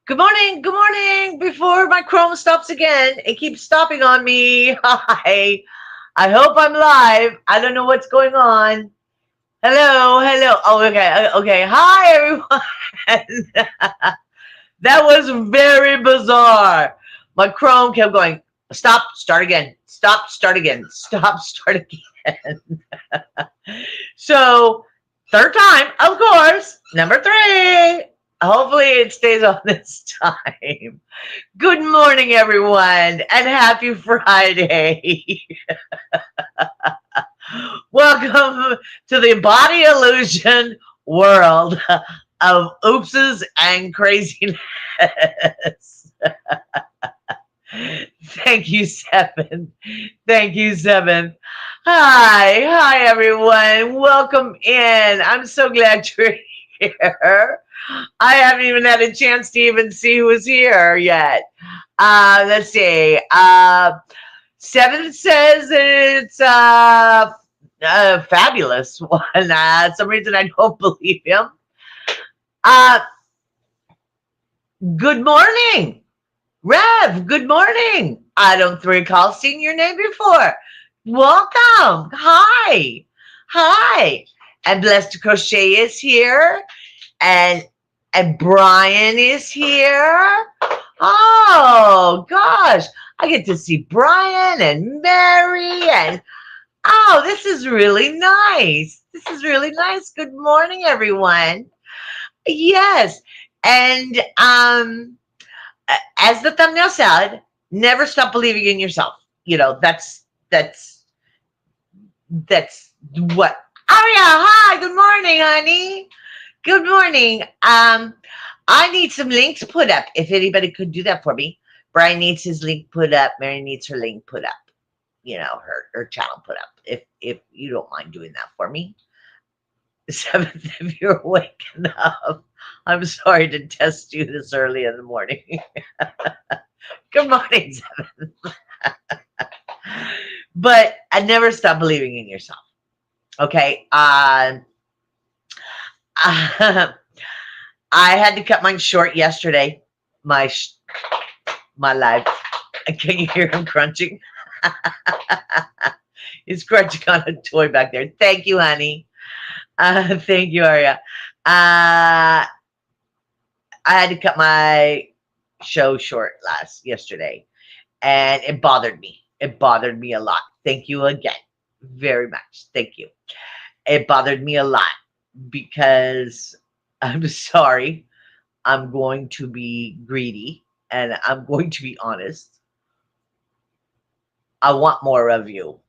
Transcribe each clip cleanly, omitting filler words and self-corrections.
Good morning. Good morning. Before my Chrome stops again, it keeps stopping on me. Hi. I hope I'm live. I don't know what's going on. Hello. Hello. Oh, okay. Okay. Hi, everyone. That was very bizarre. My Chrome kept going, stop, start again. Stop, start again. Stop, start again. So, third time, of course, number three. Hopefully, it stays on this time. Good morning, everyone, and happy Friday. Welcome to the Body Illusion world of oopses and craziness. Thank you, Seven. Thank you, Seven. Hi, everyone. Welcome in. I'm so glad you're here. I haven't even had a chance to even see who's here yet. Let's see. Seven says it's a fabulous one. Some reason I don't believe him. Uh, Good morning, Rev. Good morning. I don't recall seeing your name before. Welcome. Hi. Hi. And Blessed Crochet is here. And Brian is here. Oh gosh, I get to see Brian and Mary and oh, this is really nice. This is really nice. Good morning, everyone. Yes, and as the thumbnail said, never stop believing in yourself. You know, that's what. Oh yeah, hi. Good morning, honey. Good morning. I need some links put up. If anybody could do that for me. Brian needs his link put up. Mary needs her link put up. You know, her channel put up. If you don't mind doing that for me. Seventh, if you're awake enough. I'm sorry to test you this early in the morning. Good morning, Seven. But I never stop believing in yourself. Okay. I had to cut mine short yesterday. My my life. Can you hear him crunching? He's crunching on a toy back there. Thank you, honey. Thank you, Aria. I had to cut my show short yesterday, and it bothered me. It bothered me a lot. Thank you again, very much. Thank you. It bothered me a lot because I'm sorry. I'm going to be greedy and I'm going to be honest. I want more of you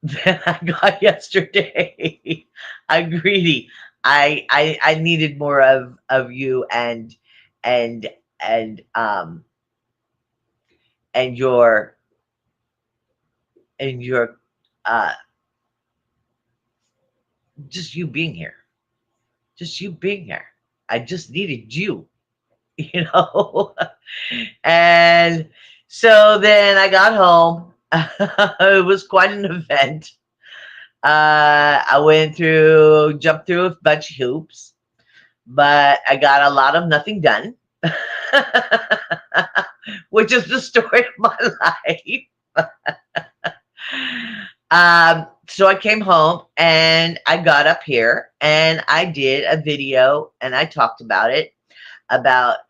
than I got yesterday. I'm greedy. I needed more of you and and um and your and your uh just you being here. Just you being here. I just needed you, you know. And so then I got home. It was quite an event. I jumped through a bunch of hoops, but I got a lot of nothing done, which is the story of my life. So I came home and I got up here and I did a video and I talked about it, about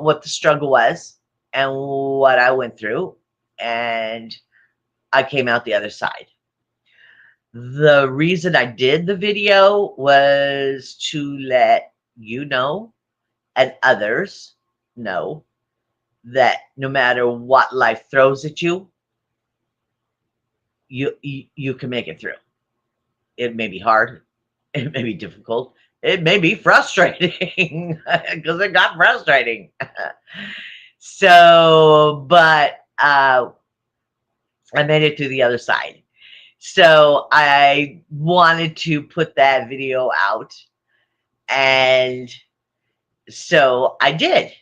what the struggle was and what I went through. And I came out the other side. The reason I did the video was to let you know and others know that no matter what life throws at you, you can make it through. It may be hard, it may be difficult, it may be frustrating because it got frustrating. So, but I made it to the other side. So I wanted to put that video out. And so I did.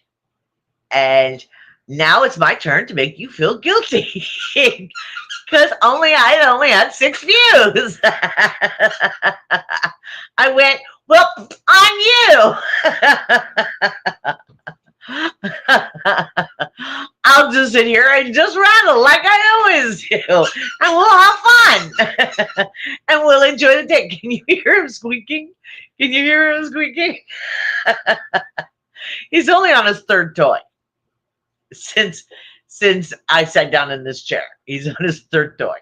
And now it's my turn to make you feel guilty. Because I only had 6 views. I went, well, on you. I'll just sit here and just rattle like I always do, and we'll have fun, and we'll enjoy the day. Can you hear him squeaking? Can you hear him squeaking? He's only on his third toy since I sat down in this chair. He's on his third toy.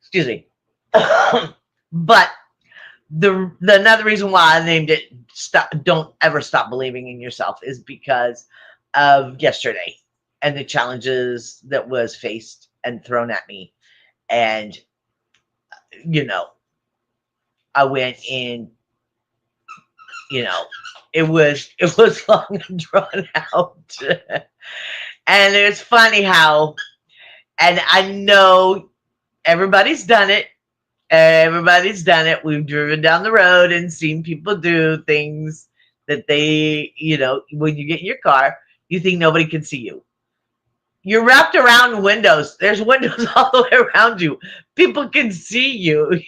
Excuse me. But the another reason why I named it "Stop, Don't Ever Stop Believing in Yourself" is because of yesterday and the challenges that was faced and thrown at me. And you know, I went in, you know, it was long and drawn out. And it's funny how, and I know everybody's done it. Everybody's done it. We've driven down the road and seen people do things that when you get in your car, you think nobody can see you. You're wrapped around windows. There's windows all the way around you. People can see you,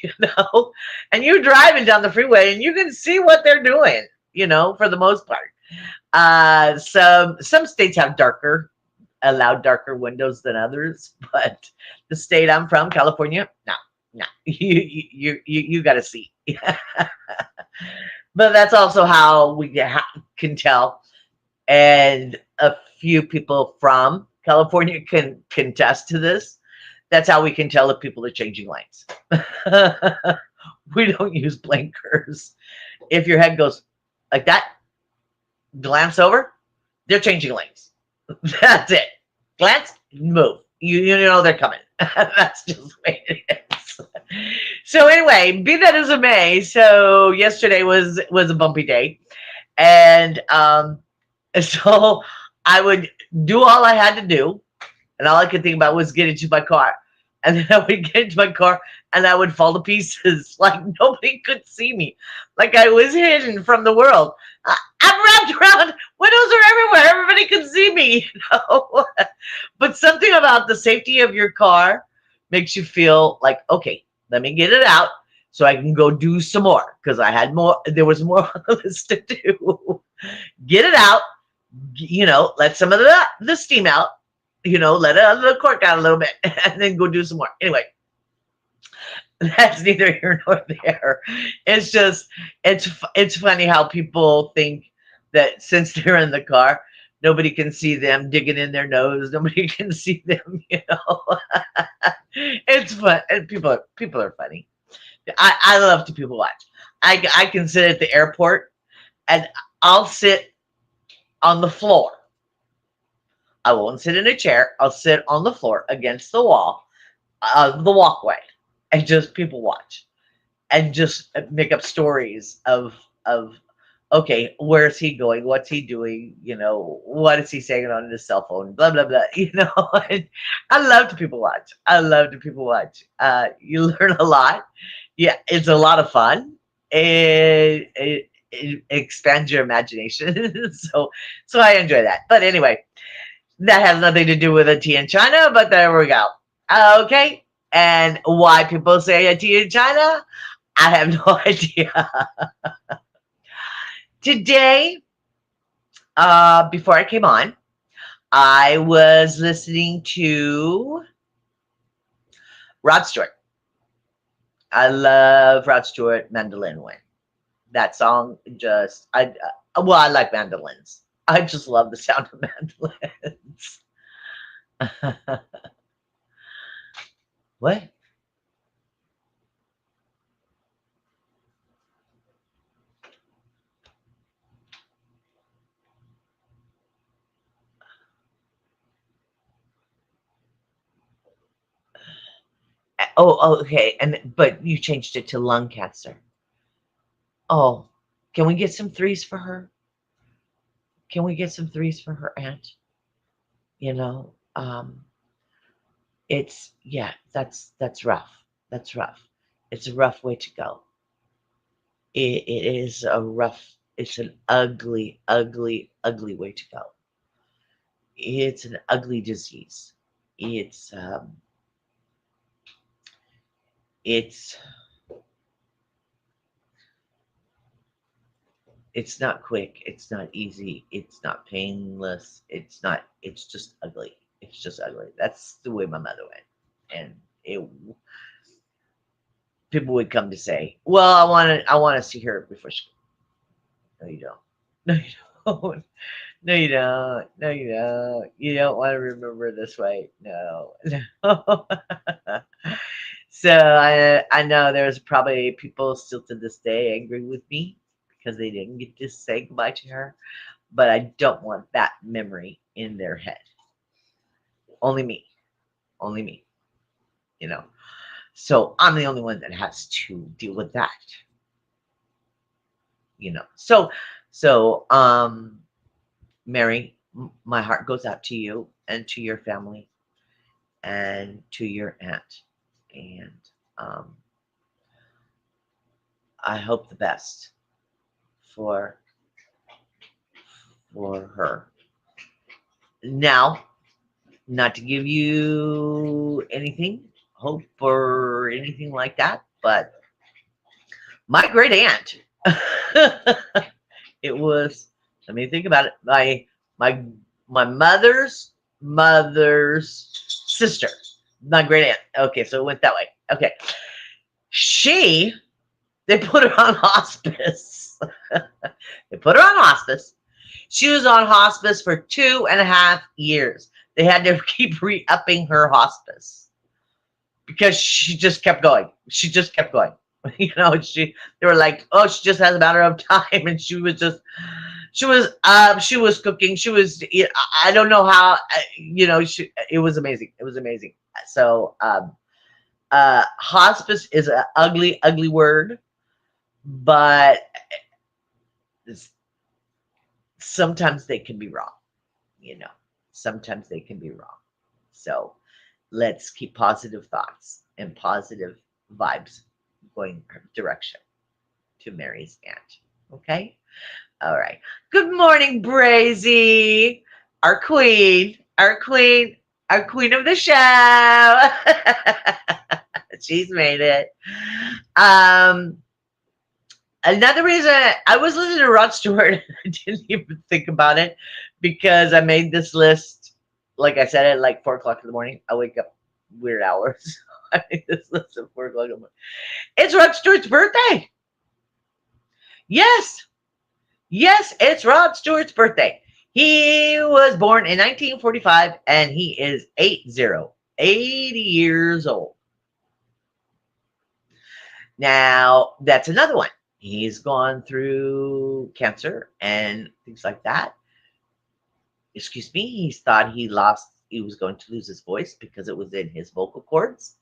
and you're driving down the freeway and you can see what they're doing, for the most part. Some states have allow darker windows than others, but the state I'm from, California, no, you got to see. But that's also how we can tell, and a few people from California can contest to this. That's how we can tell if people are changing lanes. We don't use blinkers. If your head goes like that, glance over, they're changing lanes. That's it. Glance, move. You know they're coming. That's just the way it is. So anyway, be that as it may, so yesterday was a bumpy day, and so I would do all I had to do, and all I could think about was get into my car. And then I would get into my car and I would fall to pieces. Like nobody could see me. Like I was hidden from the world. I'm wrapped around. Windows are everywhere. Everybody can see me. But something about the safety of your car makes you feel like, okay, let me get it out so I can go do some more. Because there was more on the list to do. Get it out. Let some of the steam out. Let the cork out a little bit and then go do some more. Anyway, that's neither here nor there. It's just, it's funny how people think that since they're in the car, nobody can see them digging in their nose. Nobody can see them, It's fun. And people are funny. I love to people watch. I can sit at the airport and I'll sit on the floor. I won't sit in a chair. I'll sit on the floor against the wall of the walkway and just people watch and just make up stories of okay, where's he going? What's he doing? What is he saying on his cell phone? Blah blah blah. I love to people watch. I love to people watch. You learn a lot. Yeah, it's a lot of fun. It expands your imagination. So I enjoy that. But anyway. That has nothing to do with a tea in China, but there we go. Okay. And why people say a tea in China, I have no idea. Today, before I came on, I was listening to Rod Stewart. I love Rod Stewart, Mandolin Wind. That song I like mandolins. I just love the sound of mandolins. What? Oh, okay. But you changed it to lung cancer. Oh, can we get some threes for her? Can we get some threes for her aunt? You know, um, that's rough. That's rough. It's a rough way to go. It is a rough. It's an ugly, ugly, ugly way to go. It's an ugly disease. It's it's It's not quick. It's not easy. It's not painless. It's just ugly. It's just ugly. That's the way my mother went. And it, people would come to say, well, I want to see her before she, no, you don't. No, you don't. No, you don't. No, you don't. You don't want to remember this way. No, no. So I know there's probably people still to this day angry with me because they didn't get to say goodbye to her, but I don't want that memory in their head. Only me. Only me. You know. So I'm the only one that has to deal with that. So Mary, my heart goes out to you and to your family and to your aunt, and um, I hope the best for her. Now, not to give you anything, hope or anything like that, but my great aunt, it was. Let me think about it. My my mother's sister, my great aunt. Okay, so it went that way. Okay, she they put her on hospice. They put her on hospice. She was on hospice for 2.5 years. They had to keep re-upping her hospice because she just kept going. She just kept going. They were like, oh, she just has a matter of time, and she was cooking. She was, I don't know how, it was amazing. It was amazing. So, hospice is an ugly, ugly word, but sometimes they can be wrong, you know, sometimes they can be wrong. So let's keep positive thoughts and positive vibes going direction to Mary's aunt. Okay. All right. Good morning, Brazy, our queen, our queen, our queen of the show. She's made it. Um, Another reason I was listening to Rod Stewart, I didn't even think about it because I made this list, like I said, at like 4 o'clock in the morning. I wake up weird hours. I made this list at 4 o'clock in the morning. It's Rod Stewart's birthday. Yes, yes, it's Rod Stewart's birthday. He was born in 1945 and he is 80 years old. Now, that's another one. He's gone through cancer and things like that. Excuse me. He thought he was going to lose his voice because it was in his vocal cords.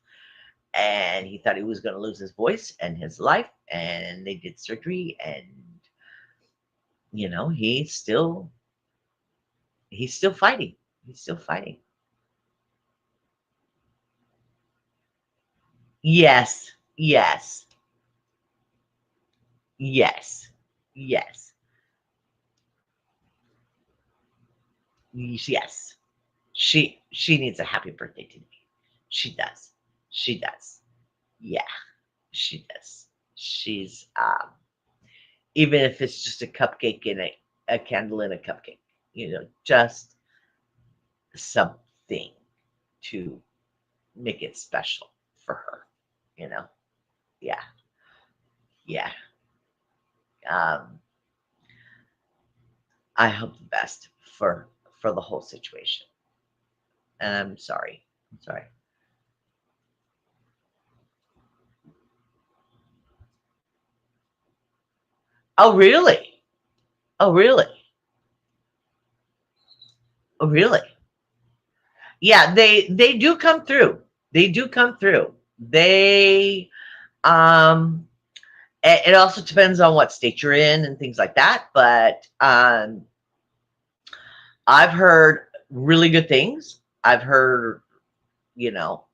And he thought he was going to lose his voice and his life. And they did surgery. And, he's still fighting. He's still fighting. Yes. Yes. Yes. Yes. Yes. She needs a happy birthday to me. She does. She does. Yeah, she does. She's even if it's just a cupcake in a candle in a cupcake, just something to make it special for her, you know. Yeah. Yeah. Um I hope the best for the whole situation. And I'm sorry. I'm sorry. Oh, really? Oh, really? Oh, really? Yeah, they do come through. They do come through. They um it also depends on what state you're in and things like that, but I've heard really good things. I've heard, you know,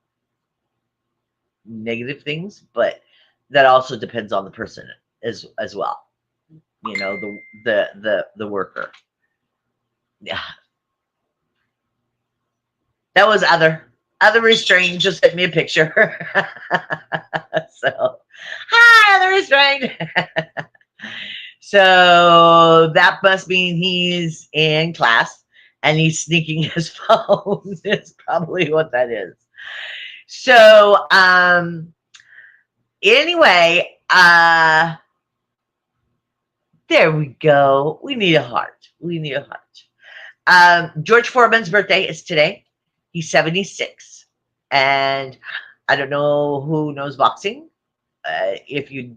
negative things, but that also depends on the person as well. The worker. Yeah, that was other restrained just sent me a picture. So, hi, other restrained. So that must mean he's in class and he's sneaking his phone is probably what that is. So anyway, there we go. We need a heart. We need a heart. George Foreman's birthday is today. He's 76. And I don't know who knows boxing. If you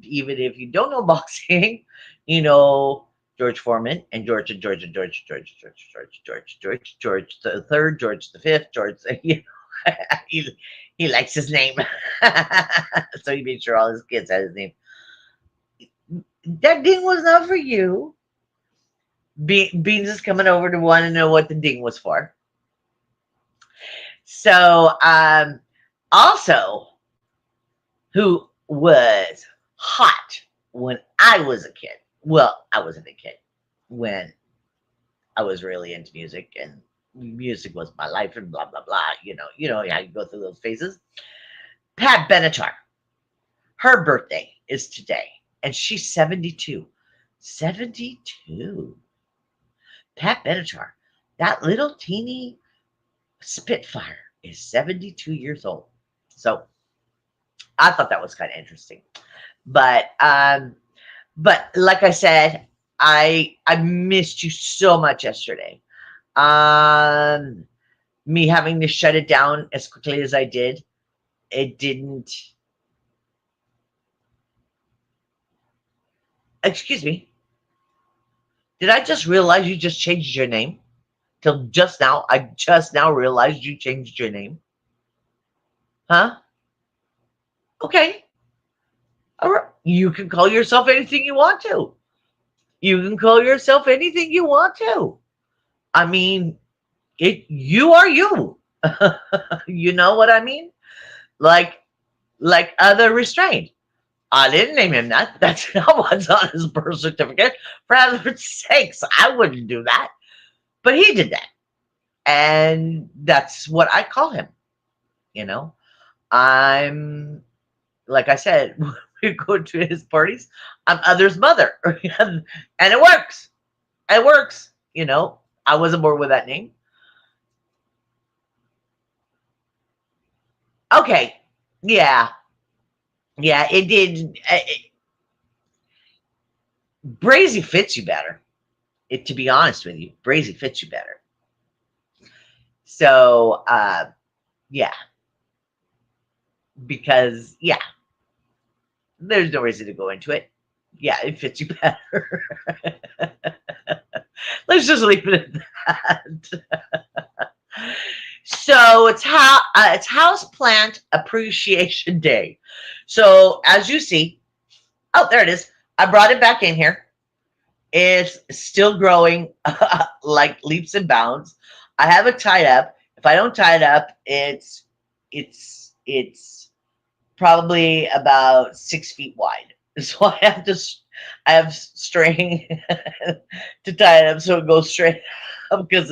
don't know boxing, you know George Foreman and George the third, George the fifth, George. You know, he likes his name, so he made sure all his kids had his name. That ding was not for you. Beans is coming over to want to know what the ding was for. So, also, who was hot when I was a kid. Well, I wasn't a kid when I was really into music, and music was my life, and blah blah blah. You know how you go through those phases. Pat Benatar, her birthday is today, and she's 72. 72. Pat Benatar, that little teeny Spitfire, is 72 years old. So I thought that was kind of interesting. But like I said, I missed you so much yesterday. Um, Me having to shut it down as quickly as I did, it didn't. Excuse me. Did I just realize you just changed your name? Till just now, I just now realized you changed your name. Huh? Okay. All right. You can call yourself anything you want to. You can call yourself anything you want to. I mean, you are you. You know what I mean? Like other restrained. I didn't name him that. That's not what's on his birth certificate. For heaven's sakes, I wouldn't do that. But he did that. And that's what I call him. You know, I'm, like I said, when we go to his parties, I'm other's mother. And it works. It works. You know, I wasn't born with that name. Okay. Yeah. Yeah, it did. Brazy fits you better. To be honest with you, Brazy fits you better. So, yeah, because yeah, there's no reason to go into it. Yeah, it fits you better. Let's just leave it at that. So it's House Plant Appreciation Day. So as you see, oh, there it is. I brought it back in here. It's still growing like leaps and bounds. I have it tied up. If I don't tie it up, it's probably about 6 feet wide. So I have string to tie it up so it goes straight up because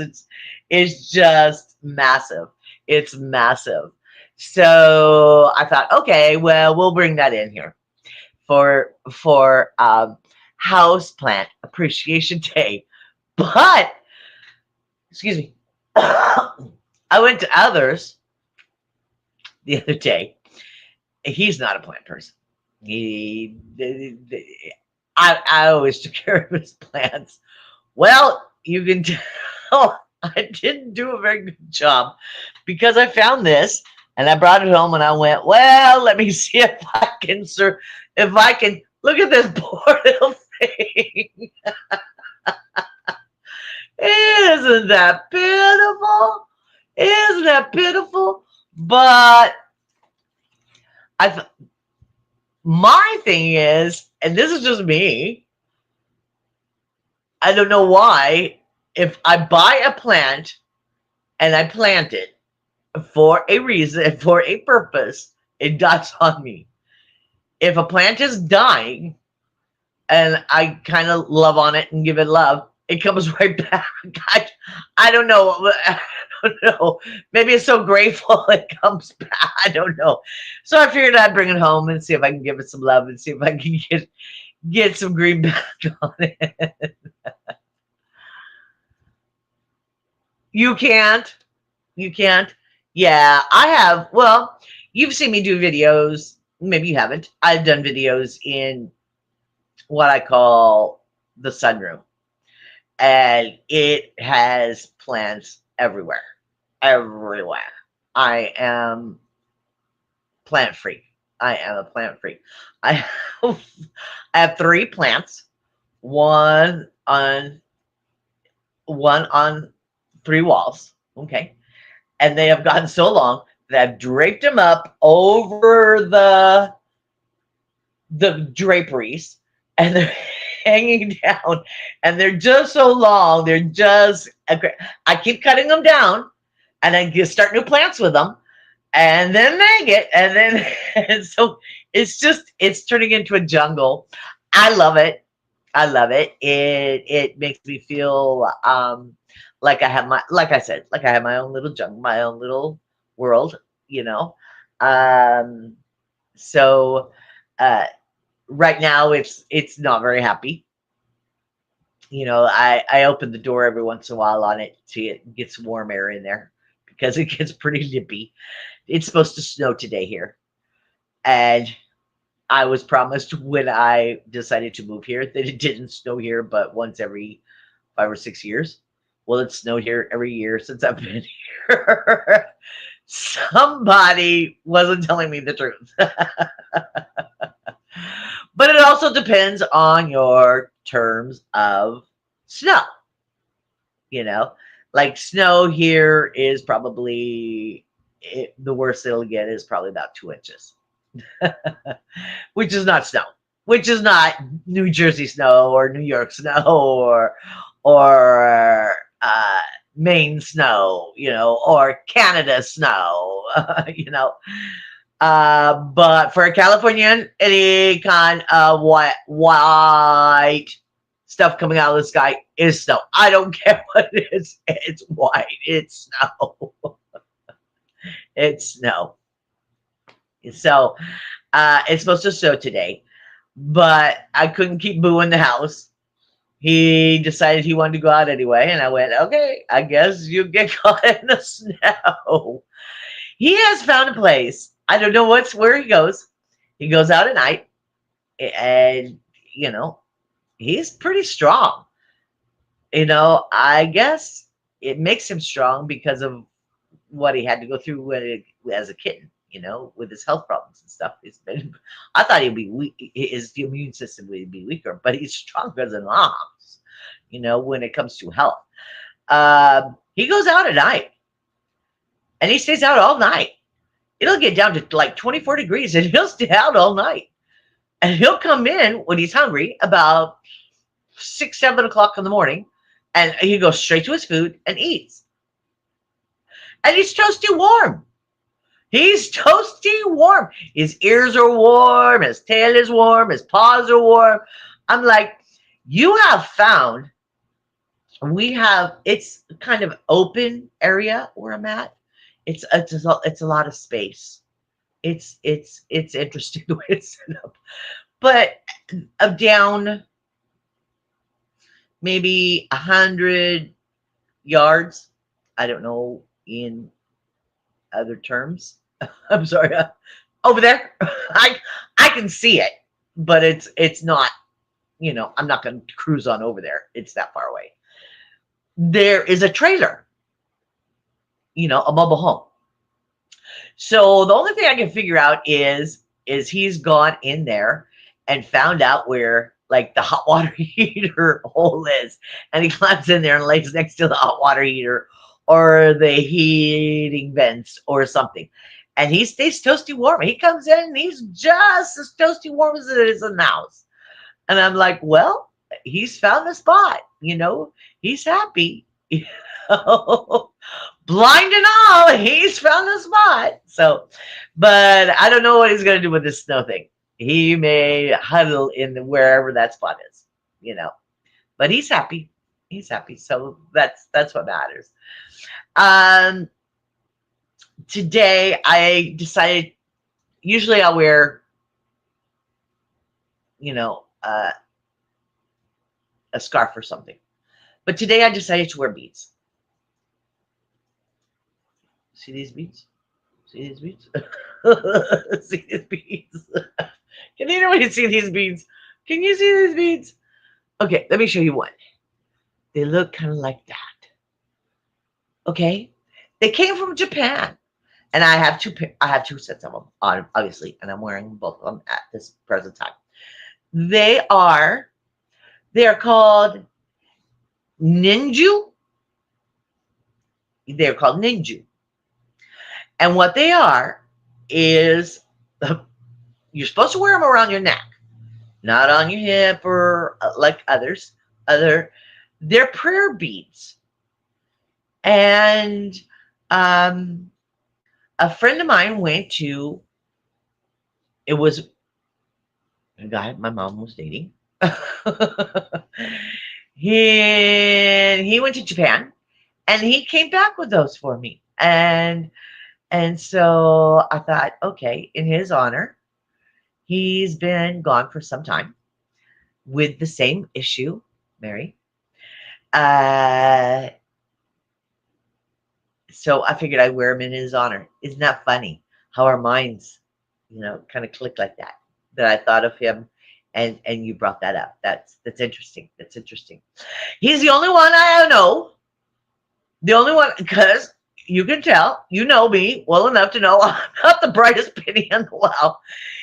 it's just massive. It's massive. So I thought, okay, well, we'll bring that in here for House Plant Appreciation Day. But excuse me, I went to others the other day. He's not a plant person. I always took care of his plants. Well, you can tell I didn't do a very good job because I found this and I brought it home and I went, well, let me see if I can look at this poor little thing. Isn't that pitiful? Isn't that pitiful? But my thing is, and this is just me, I don't know why, if I buy a plant and I plant it for a reason, for a purpose, it dies on me. If a plant is dying and I kind of love on it and give it love, it comes right back. I don't know. I don't know. Maybe it's so grateful it comes back. I don't know. So I figured I'd bring it home and see if I can give it some love and see if I can get some greenback on it. You can't. You can't. Yeah, I have. Well, you've seen me do videos. Maybe you haven't. I've done videos in what I call the sunroom, and it has plants everywhere. Everywhere. I am plant freak. I am a plant freak. I have, I have three plants, one on one on three walls. Okay. And they have gotten so long that I've draped them up over the draperies, and they're hanging down, and they're just so long. They're just I keep cutting them down, and I just start new plants with them, and then they get, and then and so it's turning into a jungle. I love it. I love it. It makes me feel like I have my, like I said, like I have my own little jungle, my own little world, you know. Um so uh right now it's not very happy. You know, I open the door every once in a while on it to get some warm air in there because it gets pretty nippy. It's supposed to snow today here. And I was promised when I decided to move here that it didn't snow here but once every 5 or 6 years. Well, it snowed here every year since I've been here. Somebody wasn't telling me the truth. But it also depends on your terms of snow. You know, like snow here is probably the worst it'll get is probably about 2 inches, which is not snow, which is not New Jersey snow or New York snow or Maine snow, you know, or Canada snow, you know. But for a Californian, any kind of white stuff coming out of the sky is snow. I don't care what it is. It's white. It's snow. It's snow. So it's supposed to snow today, but I couldn't keep Boo in the house. He decided he wanted to go out anyway, and I went, okay, I guess you get caught in the snow. He has found a place. I don't know where he goes. He goes out at night, and you know, he's pretty strong. You know, I guess it makes him strong because of what he had to go through as a kitten, you know, with his health problems and stuff. It's been, I thought he'd be weak, his immune system would be weaker, but he's stronger than moms, you know, when it comes to health. He goes out at night and he stays out all night. It'll get down to like 24 degrees and he'll stay out all night. And he'll come in when he's hungry about 6, 7 o'clock in the morning, and he goes straight to his food and eats. And he's toasty warm. He's toasty warm. His ears are warm. His tail is warm. His paws are warm. I'm like, you have found, it's kind of open area where I'm at. It's a lot of space. It's interesting the way it's set up. But down maybe 100 yards, I don't know in other terms. I'm sorry, over there. I can see it, but it's not. You know, I'm not going to cruise on over there. It's that far away. There is a trailer. You know, a mobile home. So the only thing I can figure out is he's gone in there and found out where like the hot water heater hole is, and he climbs in there and lays next to the hot water heater or the heating vents or something, and he stays toasty warm. He comes in and he's just as toasty warm as it is in the house, and I'm like, well, he's found a spot. You know, he's happy. You know? Blind and all, he's found a spot. So, but I don't know what he's going to do with this snow thing. He may huddle in wherever that spot is, you know. But he's happy. He's happy. So that's what matters. Um, Today I decided. Usually I'll wear, you know, uh, a scarf or something. But today I decided to wear beads. See these beads? See these beads? See these beads? Can anybody see these beads? Can you see these beads? Okay, let me show you one. They look kind of like that. Okay, they came from Japan, and I have two. I have two sets of them on, obviously, and I'm wearing both of them at this present time. They are called ninju. They're called ninju, and what they are is you're supposed to wear them around your neck, not on your hip or like others. Other, they're prayer beads, and um, a friend of mine went to. It was a guy my mom was dating. he went to Japan, and he came back with those for me, and so I thought, okay, in his honor, he's been gone for some time with the same issue, Mary. Uh, so I figured I'd wear him in his honor. Isn't that funny how our minds, kind of click like that? That I thought of him, and you brought that up. That's interesting. That's interesting. He's the only one I know. The only one, because you can tell, you know me well enough to know I'm not the brightest penny in the well.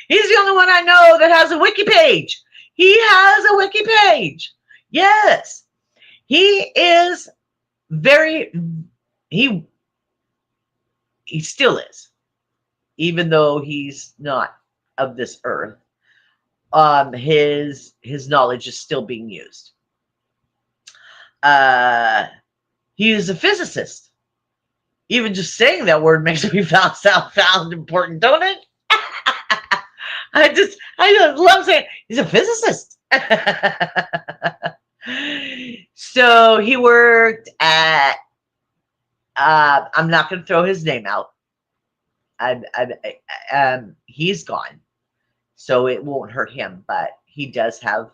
He's the only one I know that has a wiki page. He has a wiki page. Yes. He is very, he he still is, even though he's not of this earth. His knowledge is still being used. Uh, he is a physicist. Even just saying that word makes me sound important, don't it? I just love saying he's a physicist. So he worked at. I'm not going to throw his name out. He's gone, so it won't hurt him. But he does have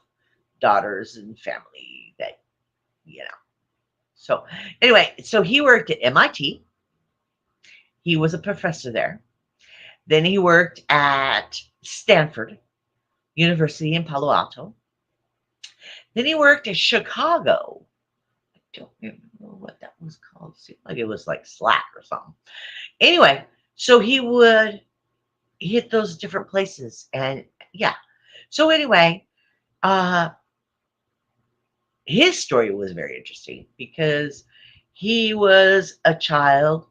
daughters and family that you know. So anyway, so he worked at MIT. He was a professor there. Then he worked at Stanford University in Palo Alto. Then he worked at Chicago. I don't remember what that was called. It seemed like it was like Slack or something. Anyway, so he would hit those different places, and yeah. So anyway, uh, his story was very interesting because he was a child,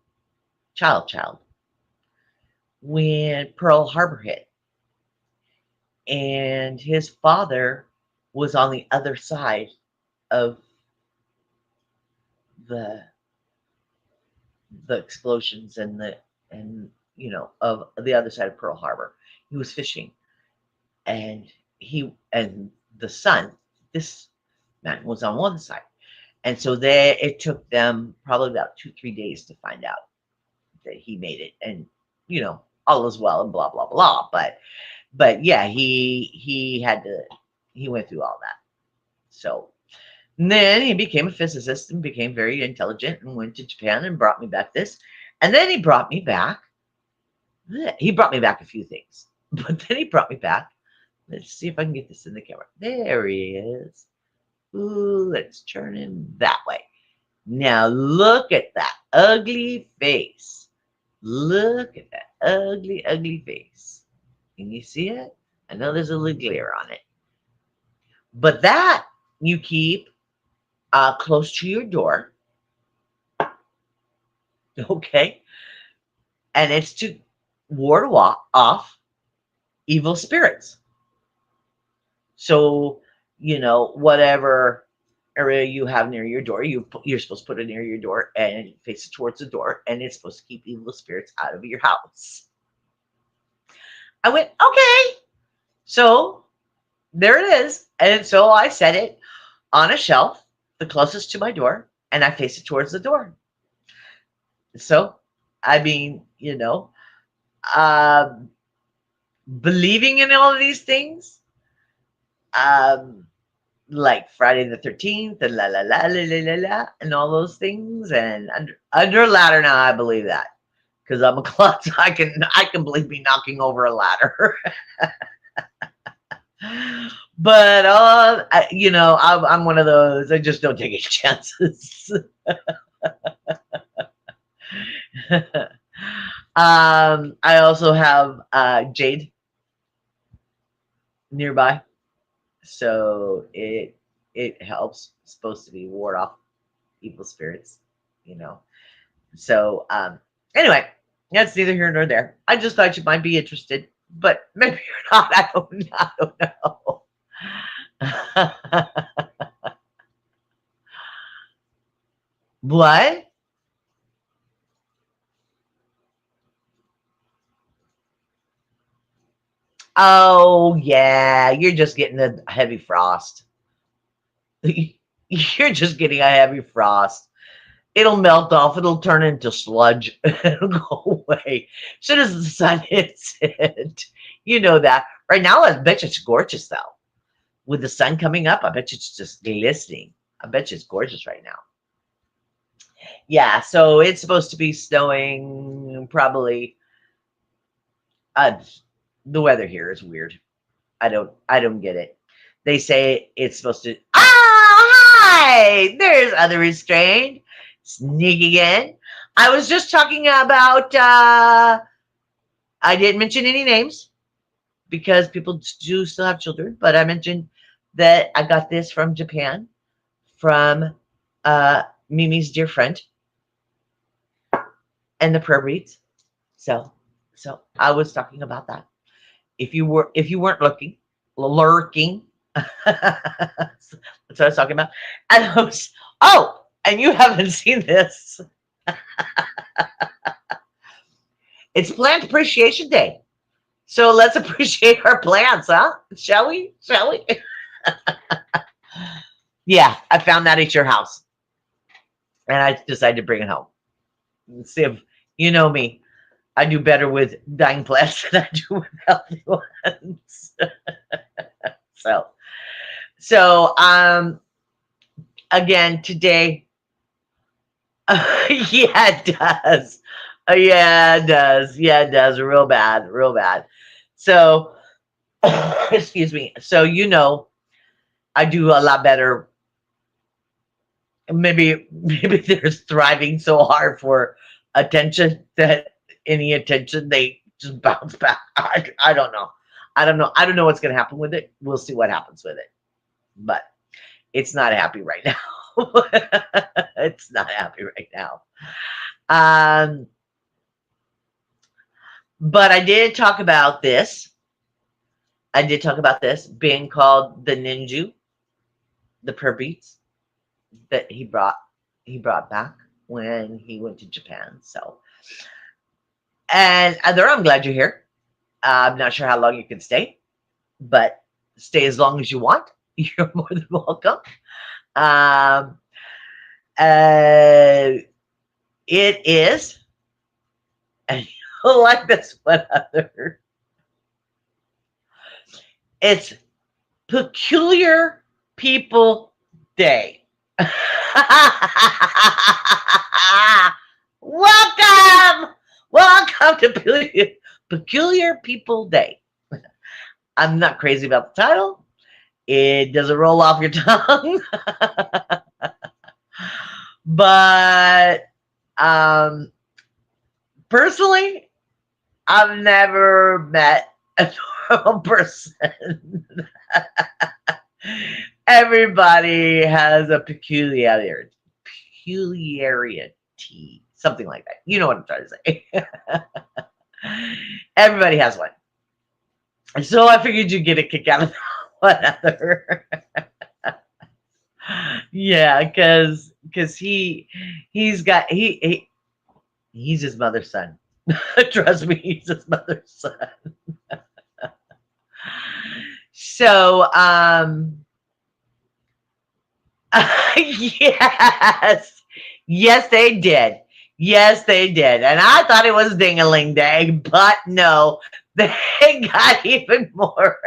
when Pearl Harbor hit, and his father was on the other side of the explosions and of the other side of Pearl Harbor. He was fishing, and the son, this man, was on one side, and so it took them probably about 2-3 days to find out that he made it, and all was well and blah blah blah. But yeah, he went through all that. So and then he became a physicist and became very intelligent and went to Japan and brought me back this. And then he brought me back. He brought me back a few things. But then he brought me back. Let's see if I can get this in the camera. There he is. Ooh, let's turn him that way. Now look at that ugly face. Look at that ugly, ugly face. Can you see it? I know there's a little glare on it. But that you keep close to your door. Okay. And it's to ward off evil spirits. So, whatever area you have near your door, you're supposed to put it near your door and face it towards the door, and it's supposed to keep evil spirits out of your house. I went, okay. So there it is. And so I set it on a shelf, the closest to my door, and I face it towards the door. So, I mean, uh, believing in all of these things, um, like Friday the 13th and la la la la la la la and all those things. And under a ladder now, I believe that because I'm a klutz. I can believe me knocking over a ladder. But I'm one of those. I just don't take any chances. I also have jade nearby, so it helps. It's supposed to be ward off evil spirits, you know. So anyway, that's neither here nor there. I just thought you might be interested, but maybe you're not. I don't know. What? Oh yeah, you're just getting a heavy frost. You're just getting a heavy frost. It'll melt off. It'll turn into sludge. It'll go away. As soon as the sun hits it, you know that. Right now, I bet you it's gorgeous though. With the sun coming up, I bet you it's just glistening. I bet you it's gorgeous right now. Yeah, so it's supposed to be snowing probably. Uh, the weather here is weird. I don't get it. They say it's supposed to. Hi! There's other restrained. Sneak again. I was just talking about. I didn't mention any names because people do still have children, but I mentioned that I got this from Japan from Mimi's dear friend and the prayer reads. So I was talking about that. If you weren't lurking, that's what I was talking about. And and you haven't seen this. It's Plant Appreciation Day. So let's appreciate our plants, huh? Shall we? Shall we? Yeah, I found that at your house. And I decided to bring it home. Let's see if you know me. I do better with dying plants than I do with healthy ones. so so again today. Yeah, it does. Yeah, it does. Yeah, it does. Real bad. Real bad. So, excuse me. So, I do a lot better. Maybe they're thriving so hard for attention that any attention they just bounce back. I don't know. I don't know what's going to happen with it. We'll see what happens with it. But it's not happy right now. It's not happy right now. Um, but I did talk about this. I did talk about this being called the ninju, the prayer beats that he brought back when he went to Japan. So, and Adora, I'm glad you're here. I'm not sure how long you can stay, but stay as long as you want. You're more than welcome. Um, uh, it is, and you'll like this one other. It's Peculiar People Day. Welcome! Welcome to Peculiar People Day. I'm not crazy about the title. It doesn't roll off your tongue. But personally, I've never met a normal person. Everybody has a peculiarity, something like that. You know what I'm trying to say. Everybody has one. So I figured you'd get a kick out of one other. Yeah, because he's his mother's son. Trust me, he's his mother's son. So yes. Yes, they did. Yes, they did. And I thought it was Ding-a-ling Day, but no, they got even more.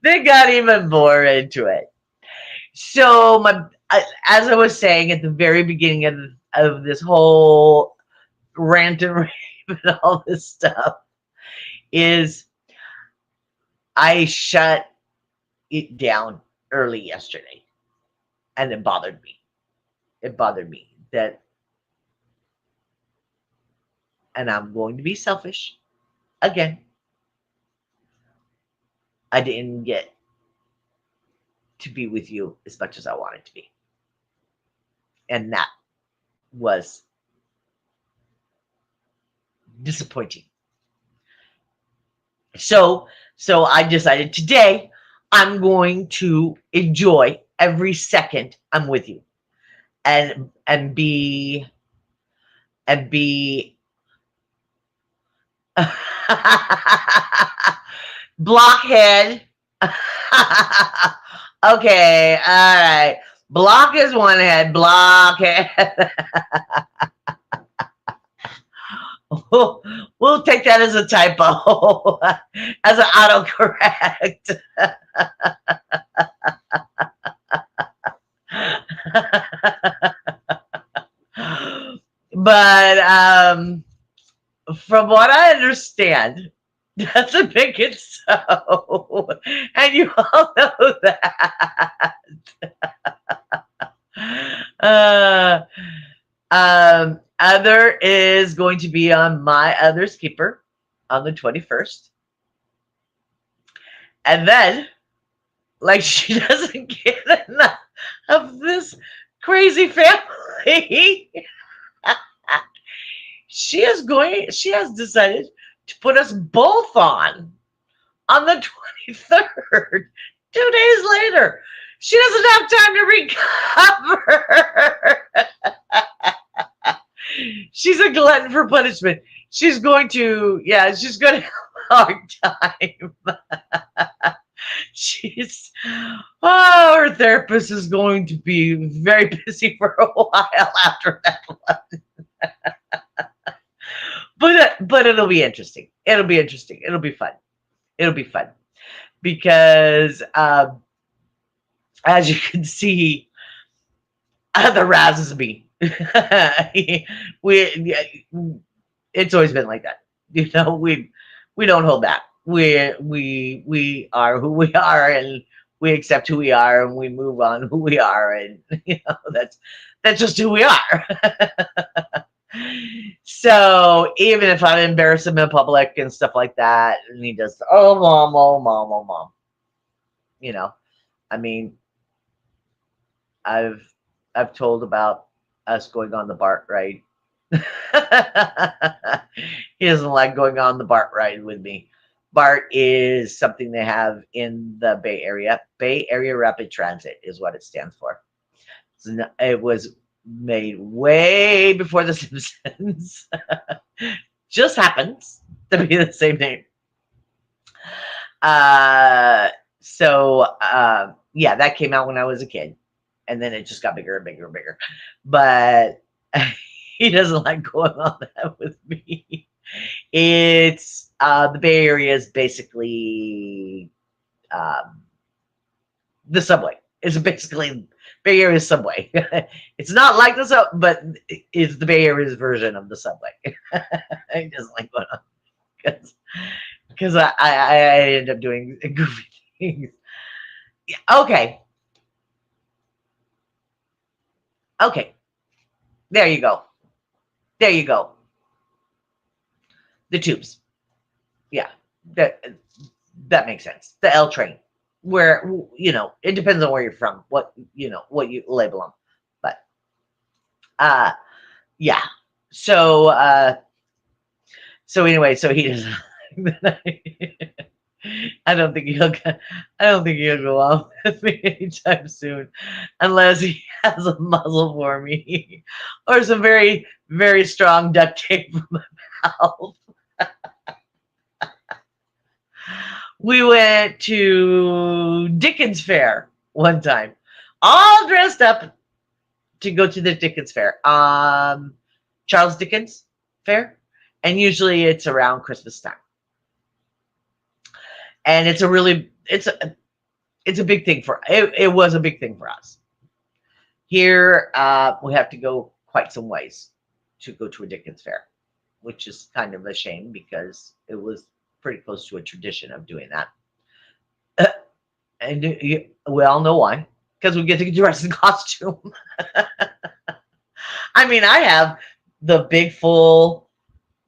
they got even more into it. So as I was saying at the very beginning of this whole rant and rave and all this stuff, is I shut it down early yesterday, and it bothered me. It bothered me that, and I'm going to be selfish again. I didn't get to be with you as much as I wanted to be, and that was disappointing. So, so I decided today I'm going to enjoy every second I'm with you, and be blockhead. Okay, all right. Block is one head. Blockhead. We'll take that as a typo, as an autocorrect. But from what I understand, doesn't make it so. And you all know that. Uh, Other is going to be on my other's keeper on the 21st. And then, like, she doesn't get enough of this crazy family. She has decided to put us both on the 23rd, 2 days later. She doesn't have time to recover. She's a glutton for punishment. She's going to have a hard time. Her therapist is going to be very busy for a while after that one. But it'll be interesting. It'll be interesting. It'll be fun. It'll be fun because as you can see, the razzes me. It's always been like that. We don't hold back. We are who we are, and we accept who we are, and we move on who we are, and that's just who we are. So even if I embarrass him in public and stuff like that, and he does, oh mom, oh mom, oh mom, I mean, I've told about us going on the BART ride. He doesn't like going on the BART ride with me. BART is something they have in the Bay Area. Bay Area Rapid Transit is what it stands for. It was made way before The Simpsons. Just happens to be the same name. Yeah, that came out when I was a kid, and then it just got bigger and bigger and bigger. But he doesn't like going on that with me. It's the Bay Area is basically the subway. It's basically Bay Area subway. It's not like the subway, but it's the Bay Area's version of the subway. He doesn't like going on because I end up doing goofy things. Yeah, okay. There you go. There you go. The tubes. Yeah, that makes sense. The L train, where it depends on where you're from, what you label them, but yeah. So anyway, so he doesn't. I don't think he'll go on with me anytime soon, unless he has a muzzle for me or some very, very strong duct tape for my mouth. We went to Dickens Fair one time, all dressed up to go to the Dickens Fair. Charles Dickens Fair, and usually it's around Christmas time. And it's a big thing for it was a big thing for us. Here we have to go quite some ways to go to a Dickens fair, which is kind of a shame because it was pretty close to a tradition of doing that. And we all know why, because we get to dress in costume. I mean, I have the big full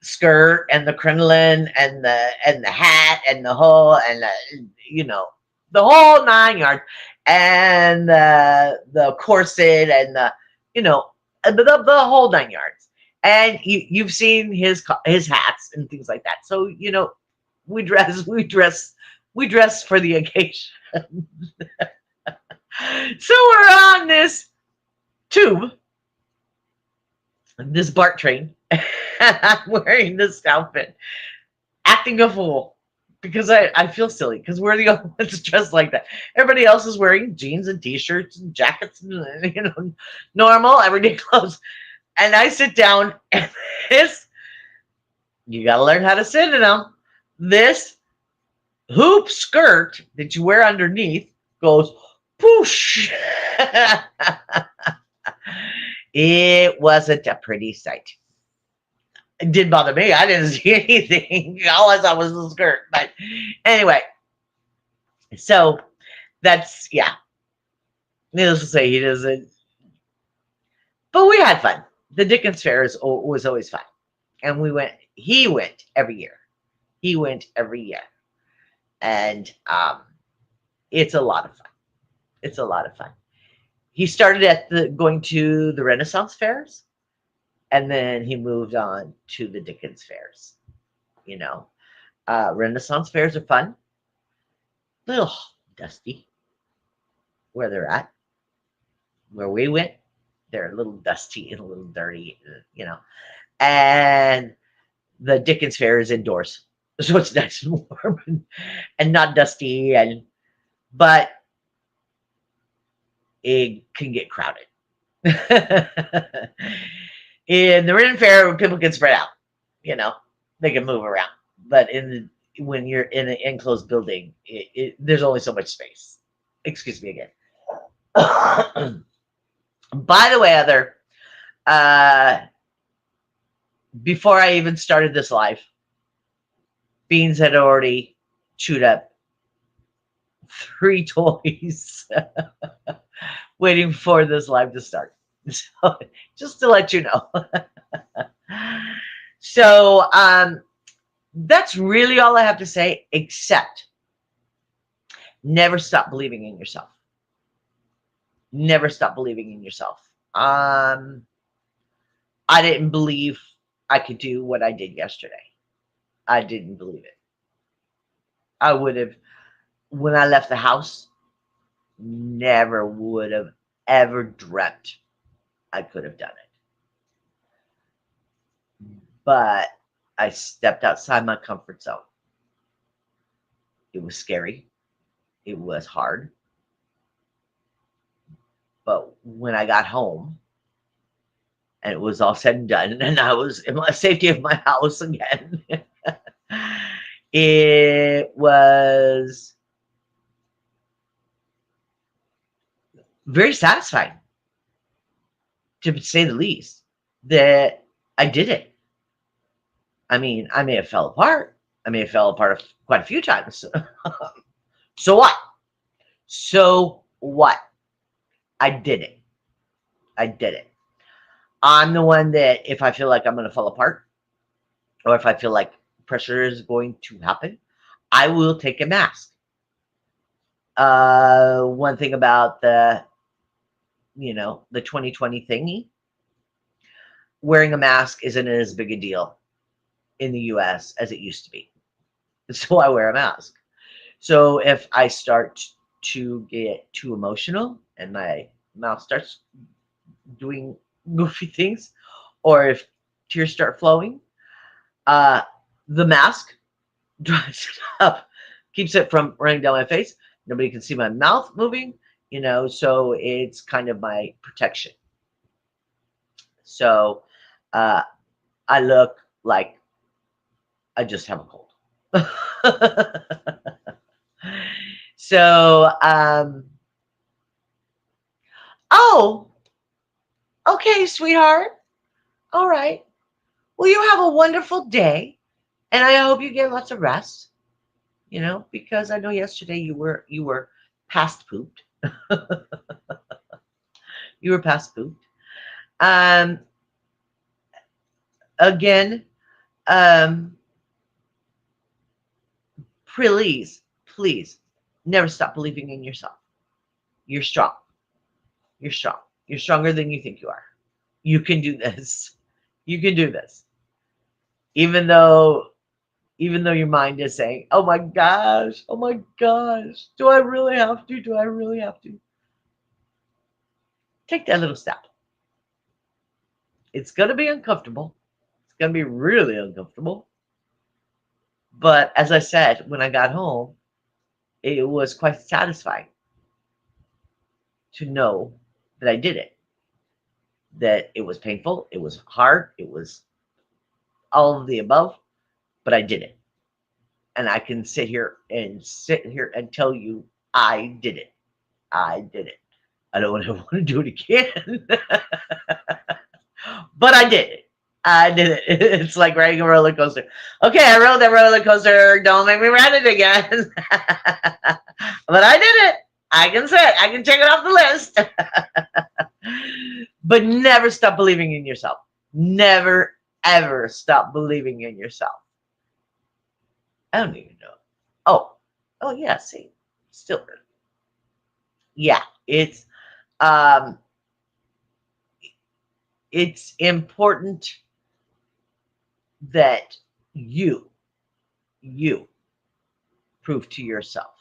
skirt and the crinoline and the hat and the whole and the whole 9 yards, and the corset and the whole 9 yards. And you've seen his hats and things like that. So we dress for the occasion. So we're on this tube, this BART train, and I'm wearing this outfit, acting a fool because I feel silly because we're the only ones dressed like that. Everybody else is wearing jeans and t-shirts and jackets and normal everyday clothes. And I sit down and this you got to learn how to sit in them. This hoop skirt that you wear underneath goes poosh. It wasn't a pretty sight. It did bother me. I didn't see anything. All I saw was the skirt. But anyway, so that's, yeah. Needless to say, he doesn't. But we had fun. The Dickens Fair was always fun. And he went every year. He went every year. And it's a lot of fun. It's a lot of fun. He started going to the Renaissance fairs, and then he moved on to the Dickens fairs. Renaissance fairs are fun. A little dusty where they're at. Where we went, they're a little dusty and a little dirty. And the Dickens fair is indoors, so it's nice and warm and not dusty, but it can get crowded. In the Ren Fair, people can spread out. They can move around. But when you're in an enclosed building, there's only so much space. Excuse me again. By the way, Heather, before I even started this live, Beans had already chewed up 3 toys waiting for this live to start. So just to let you know. So that's really all I have to say, except never stop believing in yourself. Never stop believing in yourself. I didn't believe I could do what I did yesterday. I didn't believe it. I would have, when I left the house, never would have ever dreamt I could have done it. But I stepped outside my comfort zone. It was scary. It was hard. But when I got home and it was all said and done, and I was in the safety of my house again, it was very satisfying, to say the least, that I did it. I mean, I may have fell apart. I may have fell apart quite a few times. So what? So what? I did it. I did it. I'm the one that if I feel like I'm going to fall apart, or if I feel like pressure is going to happen, I will take a mask. One thing about the 2020 thingy, wearing a mask isn't as big a deal in the US as it used to be. So I wear a mask. So if I start to get too emotional and my mouth starts doing goofy things, or if tears start flowing, the mask dries it up, keeps it from running down my face. Nobody can see my mouth moving, so it's kind of my protection. So I look like I just have a cold. So, oh, okay, sweetheart. All right. Well, you have a wonderful day, and I hope you get lots of rest. Because I know yesterday you were past pooped. You were past pooped. Um, again, um, please, please, never stop believing in yourself. You're strong. You're strong. You're stronger than you think you are. You can do this. You can do this. Even though even though your mind is saying, oh my gosh, do I really have to? Do I really have to? Take that little step. It's going to be uncomfortable. It's going to be really uncomfortable. But as I said, when I got home, it was quite satisfying to know that I did it. That it was painful, it was hard, it was all of the above, but I did it. And I can sit here and tell you I did it. I did it. I don't ever want to do it again. But I did it. I did it. It's like riding a roller coaster. Okay, I rode that roller coaster. Don't make me ride it again. But I did it. I can say it. I can check it off the list. But never stop believing in yourself. Never, ever stop believing in yourself. I don't even know. Oh, yeah. See, still, yeah. Um, it's important that you prove to yourself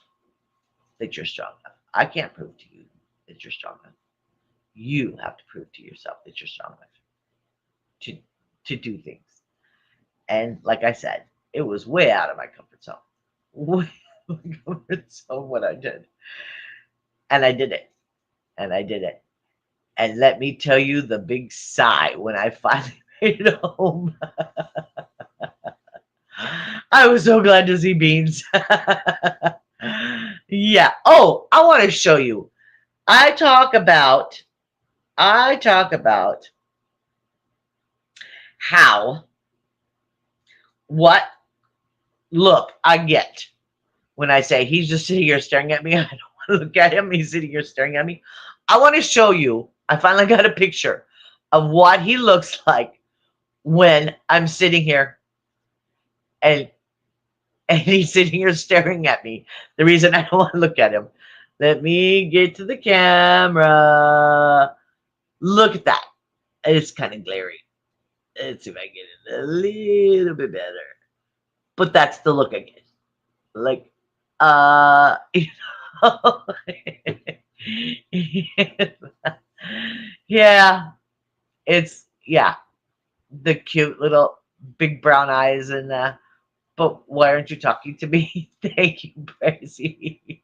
that you're strong enough. I can't prove to you that you're strong enough. You have to prove to yourself that you're strong enough to to do things. And like I said, it was way out of my comfort zone. Way out of my comfort zone what I did. And I did it. And I did it. And let me tell you the big sigh when I finally made it home. I was so glad to see Beans. Yeah. Oh, I want to show you. I talk about I talk about how what look I get when I say he's just sitting here staring at me. I don't want to look at him. He's sitting here staring at me. I want to show you. I finally got a picture of what he looks like when I'm sitting here and he's sitting here staring at me. The reason I don't want to look at him. Let me get to the camera. Look at that. It's kind of glary. Let's see if I get it a little bit better. But that's the look I get. Like, you know, yeah, yeah, the cute little big brown eyes and but why aren't you talking to me? Thank you, Brazy.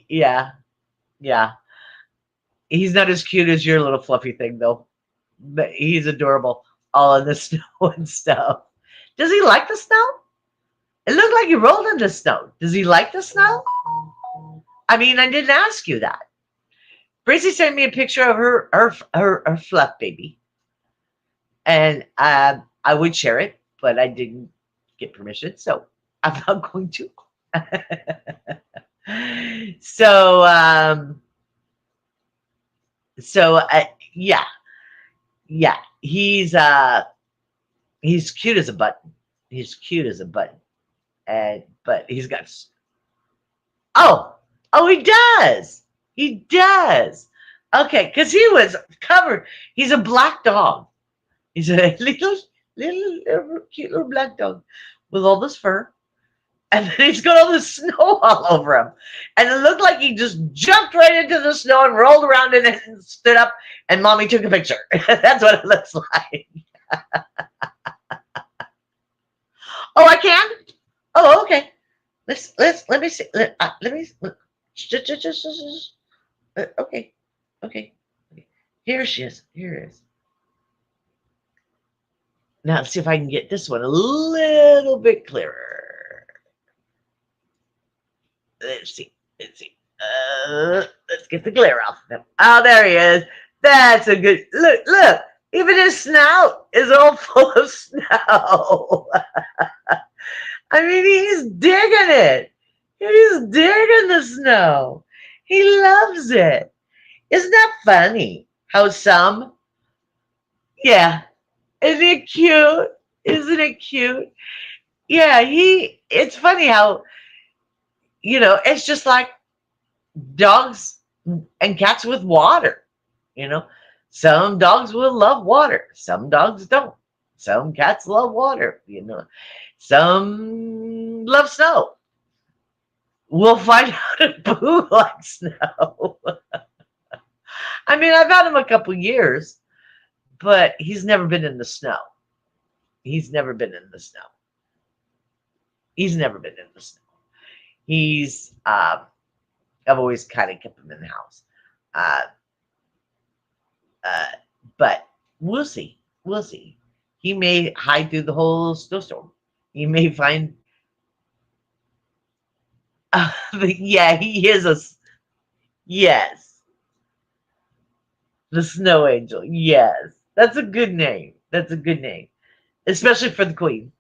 Yeah, yeah. He's not as cute as your little fluffy thing though. But he's adorable. All in the snow and stuff. Does he like the snow? It looked like he rolled in the snow. Does he like the snow? I mean, I didn't ask you that. Bracy sent me a picture of her fluff baby, and I would share it, but I didn't get permission, so I'm not going to. So, yeah, yeah, he's cute as a button. He's cute as a button, and but he's got oh, oh, he does. He does. Okay, because he was covered. He's a black dog. He's a little cute little black dog with all this fur. And then he's got all this snow all over him. And it looked like he just jumped right into the snow and rolled around in it and stood up and mommy took a picture. That's what it looks like. Oh, I can? Oh, okay. Let me see. Let me okay. Okay. Here she is. Here it is. Now let's see if I can get this one a little bit clearer. Let's see. Let's see. Let's get the glare off of him. Oh, there he is. That's a good look. Look, even his snout is all full of snow. I mean, he's digging it. He's digging the snow. He loves it. Isn't that funny? How some, yeah, isn't it cute? Isn't it cute? Yeah, it's funny how, it's just like dogs and cats with water. You know, some dogs will love water, some dogs don't. Some cats love water, some love snow. We'll find out if Boo likes snow. I mean, I've had him a couple years, but he's never been in the snow. He's never been in the snow. He's never been in the snow. He's, I've always kind of kept him in the house. Uh, uh, but we'll see. We'll see. He may hide through the whole snowstorm. He may find, yeah, he is yes, the snow angel. Yes, that's a good name. That's a good name, especially for the queen.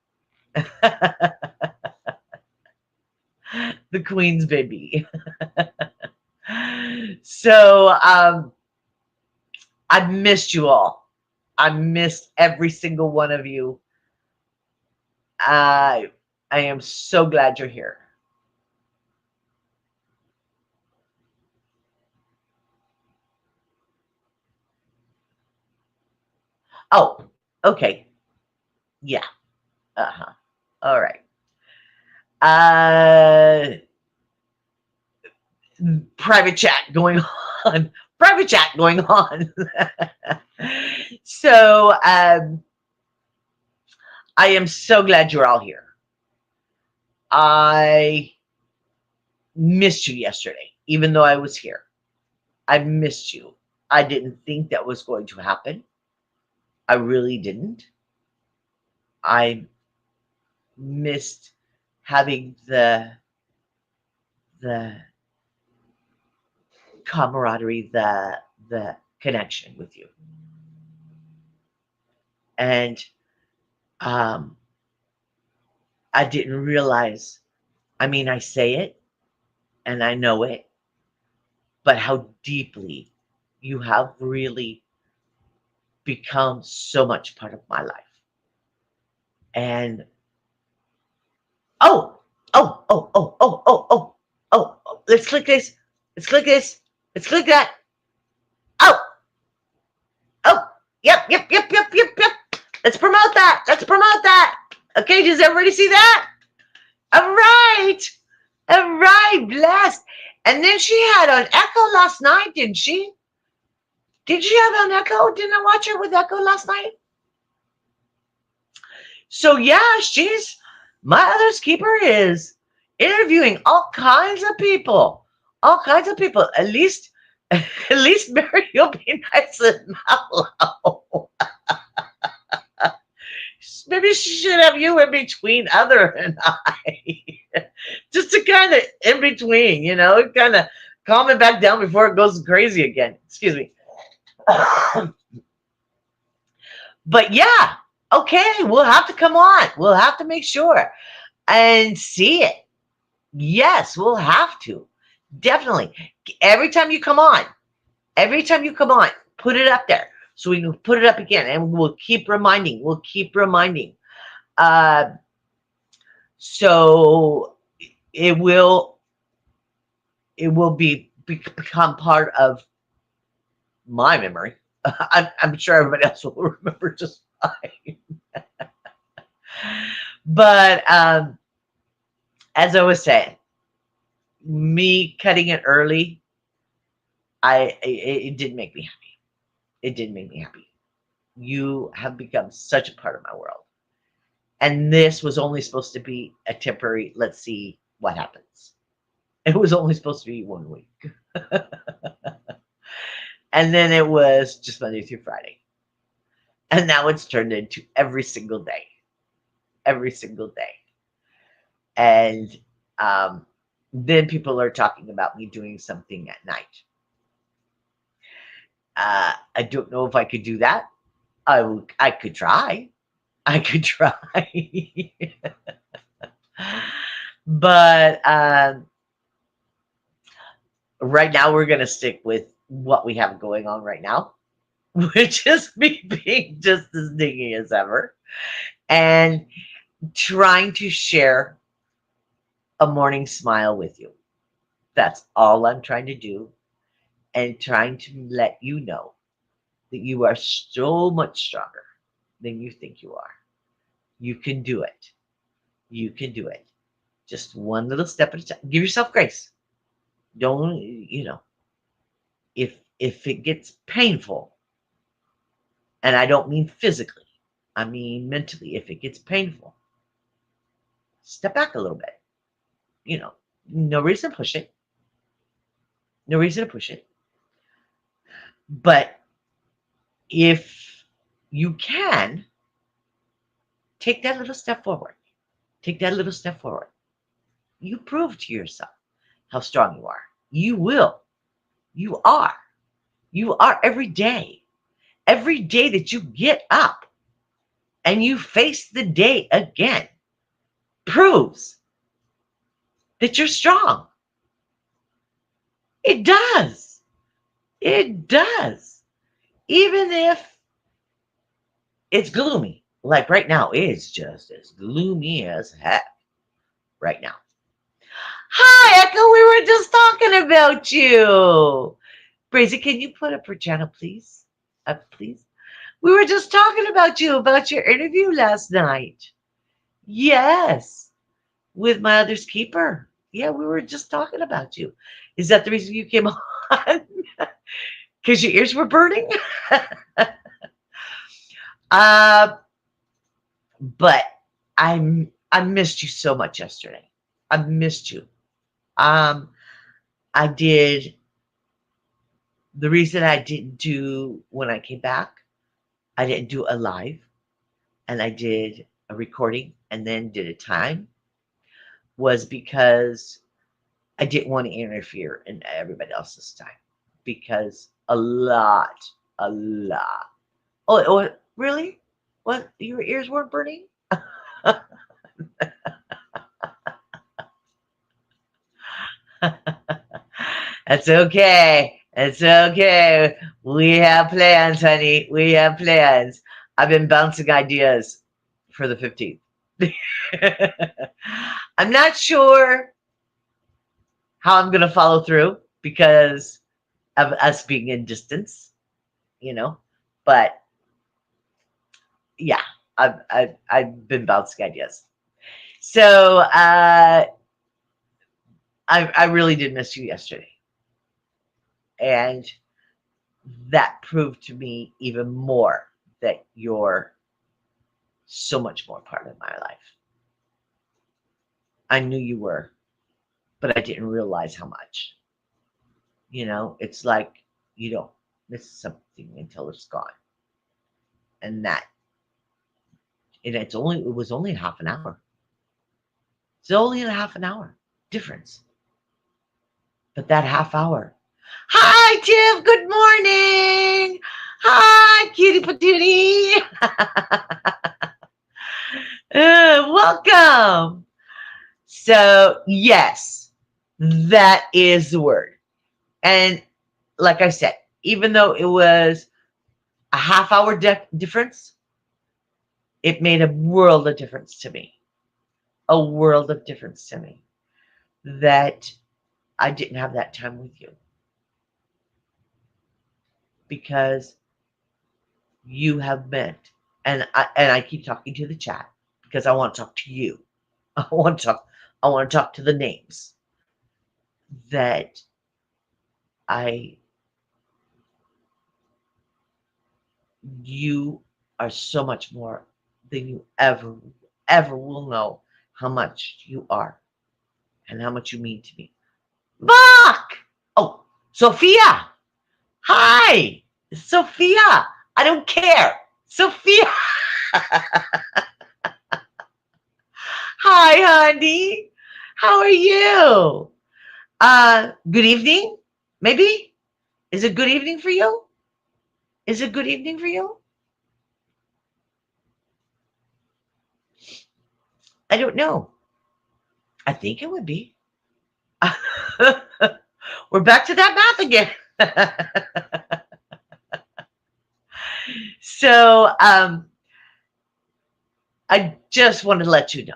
The queen's baby. So I've missed you all. I missed every single one of you. I am so glad you're here. Oh, okay. Yeah. Uh-huh. All right. Uh Private chat going on. Private chat going on. So I am so glad you're all here. I missed you yesterday, even though I was here. I missed you. I didn't think that was going to happen. I really didn't. I missed having the camaraderie, the connection with you. And um I didn't realize, I mean, I say it and I know it, but how deeply you have really become so much part of my life. And oh, let's click this. Let's click this. Let's click that. Oh, oh, yep. Let's promote that. Let's promote that. Okay, does everybody see that? All right. All right, blessed. And then she had on Echo last night, didn't she? Did she have on Echo? Didn't I watch her with Echo last night? So yeah, my other's keeper is interviewing all kinds of people. All kinds of people. At least Mary will be nice and mellow. Maybe she should have you in between other and I. Just to kind of in between, kind of calm it back down before it goes crazy again. Excuse me. But yeah, okay, we'll have to come on. We'll have to make sure and see it. Yes, we'll have to. Definitely. Every time you come on, put it up there so we can put it up again and we'll keep reminding. We'll keep reminding. Uh, so it will become part of my memory. I'm sure everybody else will remember just fine. But as I was saying, me cutting it early, it did make me happy. It did make me happy. You have become such a part of my world. And this was only supposed to be a temporary, let's see what happens. It was only supposed to be 1 week. And then it was just Monday through Friday. And now it's turned into every single day. Every single day. And Then people are talking about me doing something at night. I don't know if I could do that. I could try. I could try. But right now, we're going to stick with what we have going on right now, which is me being just as dingy as ever and trying to share a morning smile with you. That's all I'm trying to do, and trying to let you know that you are so much stronger than you think you are. You can do it. You can do it. Just one little step at a time. Give yourself grace. Don't, if it gets painful, and I don't mean physically, I mean mentally, if it gets painful, step back a little bit. You know, no reason to push it. No reason to push it. But if you can, take that little step forward. Take that little step forward. You prove to yourself how strong you are. You will. You are. You are every day. Every day that you get up and you face the day again proves that you're strong. It does. It does. Even if it's gloomy, like right now, it's just as gloomy as heck right now. Hi, Echo. We were just talking about you. Brazy, can you put up her channel, please? Up, please. We were just talking about your interview last night. Yes, with my other's keeper. Yeah, we were just talking about you. Is that the reason you came on? Because your ears were burning? uh, but I missed you so much yesterday. I missed you. Um, I did the reason I didn't do when I came back, I didn't do a live, and I did a recording and then did a time, was because I didn't want to interfere in everybody else's time, because a lot. Oh, really? What? Your ears weren't burning? That's okay. It's okay. We have plans, honey. We have plans. I've been bouncing ideas for the 15th. I'm not sure how I'm going to follow through because of us being in distance, you know. But yeah, I've been bouncing ideas. So I really did miss you yesterday, and that proved to me even more that you're so much more part of my life. I knew you were, but I didn't realize how much. It's like you don't miss something until it's gone, and it was only half an hour. It's only a half an hour difference, but that half hour. Hi, Tiff. Good morning. Hi, cutie patootie. Welcome. So, yes, that is the word. And like I said, even though it was a half hour difference, it made a world of difference to me. A world of difference to me that I didn't have that time with you, because you have meant, and I keep talking to the chat because I want to talk to you. I want to talk to the names that I you are so much more than you ever will know how much you are and how much you mean to me. Bach! Oh, Sophia! Hi! Sophia! I don't care! Sophia! Hi, honey! How are you? Good evening, maybe? Is it good evening for you? Is it good evening for you? I don't know. I think it would be. We're back to that math again. So, I just want to let you know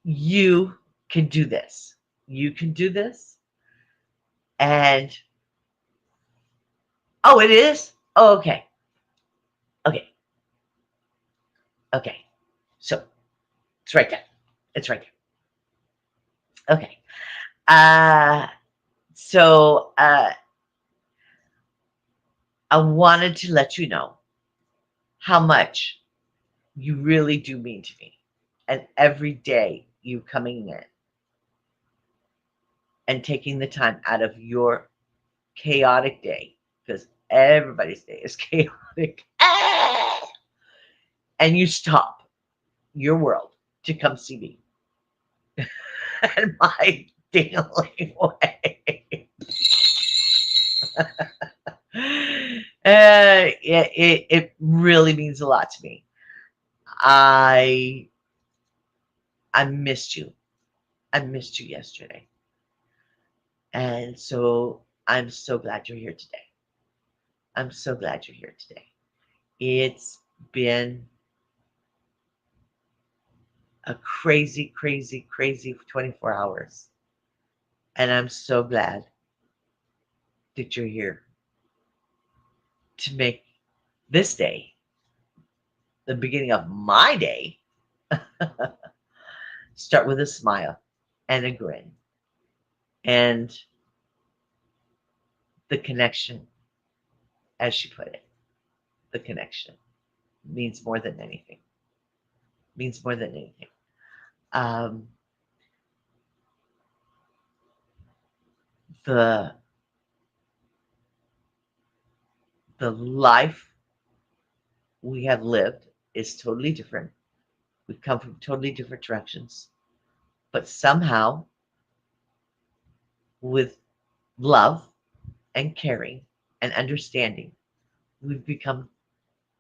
you can do this. You can do this. And, oh, it is? Oh, okay. Okay. Okay. So, it's right there. It's right there. Okay. Uh, so, I wanted to let you know how much you really do mean to me. And every day you coming in and taking the time out of your chaotic day, because everybody's day is chaotic, and you stop your world to come see me and my daily way. It really means a lot to me. I I missed you. I missed you yesterday. And so I'm so glad you're here today. I'm so glad you're here today. It's been a crazy, crazy, crazy 24 hours. And I'm so glad that you're here to make this day, the beginning of my day, start with a smile and a grin. And the connection, as she put it, the connection means more than anything. Means more than anything. Um, the the life we have lived is totally different. We come from totally different directions, but somehow, with love and caring and understanding, we've become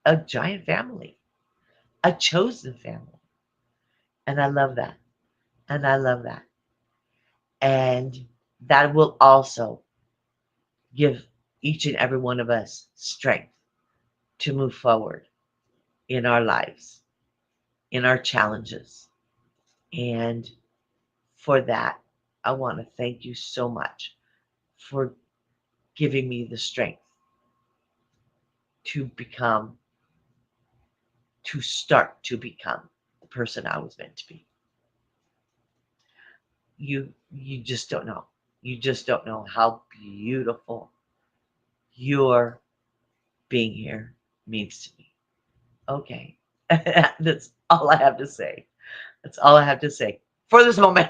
a giant family, a chosen family. And I love that. And I love that. And that will also give each and every one of us strength to move forward in our lives, in our challenges. And for that, I want to thank you so much for giving me the strength to become, to start to become the person I was meant to be. You just don't know. You just don't know how beautiful your being here means to me. Okay. That's all I have to say. That's all I have to say for this moment.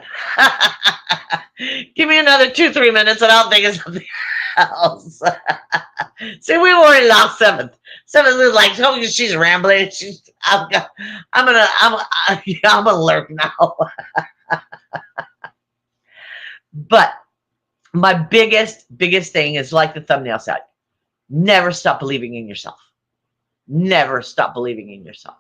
Give me another 2, 3 minutes and I'll think of something else. See, we were in lost seventh. Seventh is like, oh, she's rambling. I'm gonna lurk now. But my biggest thing is like the thumbnail said, never stop believing in yourself. Never stop believing in yourself.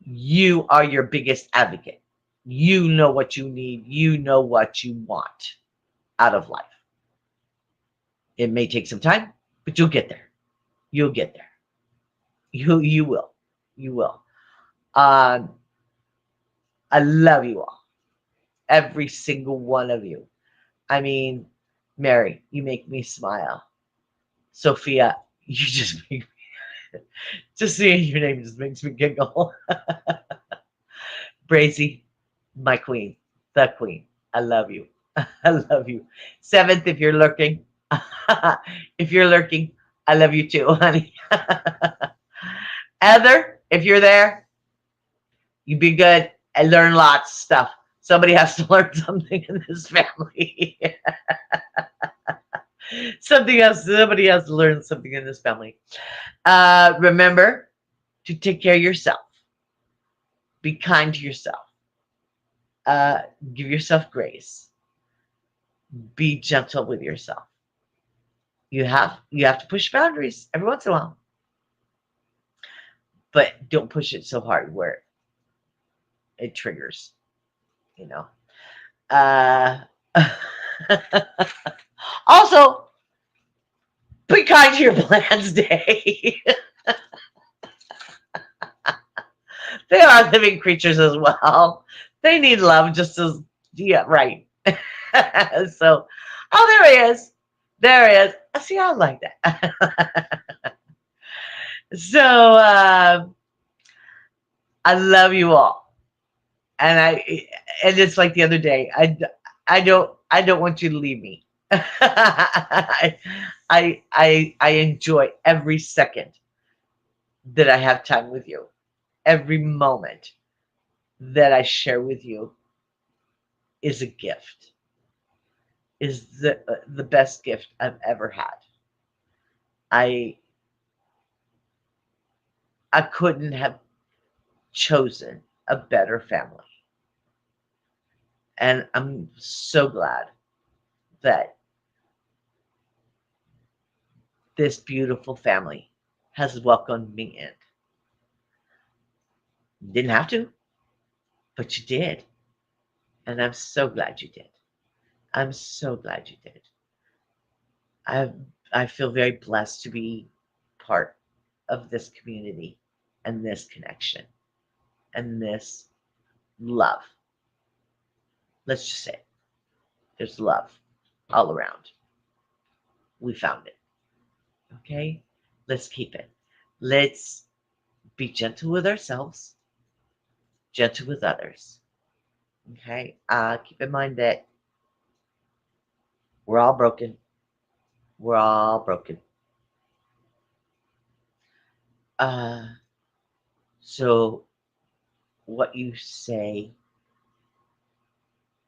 You are your biggest advocate. You know what you need. You know what you want out of life. It may take some time, but you'll get there. You'll get there. You will. You will. Um, I love you all. Every single one of you. I mean, Mary, you make me smile. Sophia, you just make me, just seeing your name just makes me giggle. Brazy, my queen, the queen. I love you. I love you. Seventh, if you're lurking, if you're lurking, I love you too, honey. Heather, if you're there, you be good and learn lots of stuff. Somebody has to learn something in this family. Somebody has to learn something in this family. Remember to take care of yourself. Be kind to yourself. Uh, give yourself grace. Be gentle with yourself. You have to push boundaries every once in a while, but don't push it so hard where it triggers. You know. Uh, also, be kind to your plants, Day. They are living creatures as well. They need love just as, yeah, right. So, oh, there he is. There he is. I see. I like that. So, I love you all, and it's like the other day. I don't want you to leave me. I enjoy every second that I have time with you. Every moment that I share with you is a gift. Is the best gift I've ever had. I I couldn't have chosen a better family. And I'm so glad that this beautiful family has welcomed me in. Didn't have to, but you did. And I'm so glad you did. I'm so glad you did. I I feel very blessed to be part of this community and this connection and this love. Let's just say there's love all around. We found it. Okay? Let's keep it. Let's be gentle with ourselves, gentle with others. Okay? Keep in mind that we're all broken. We're all broken. Uh, so what you say,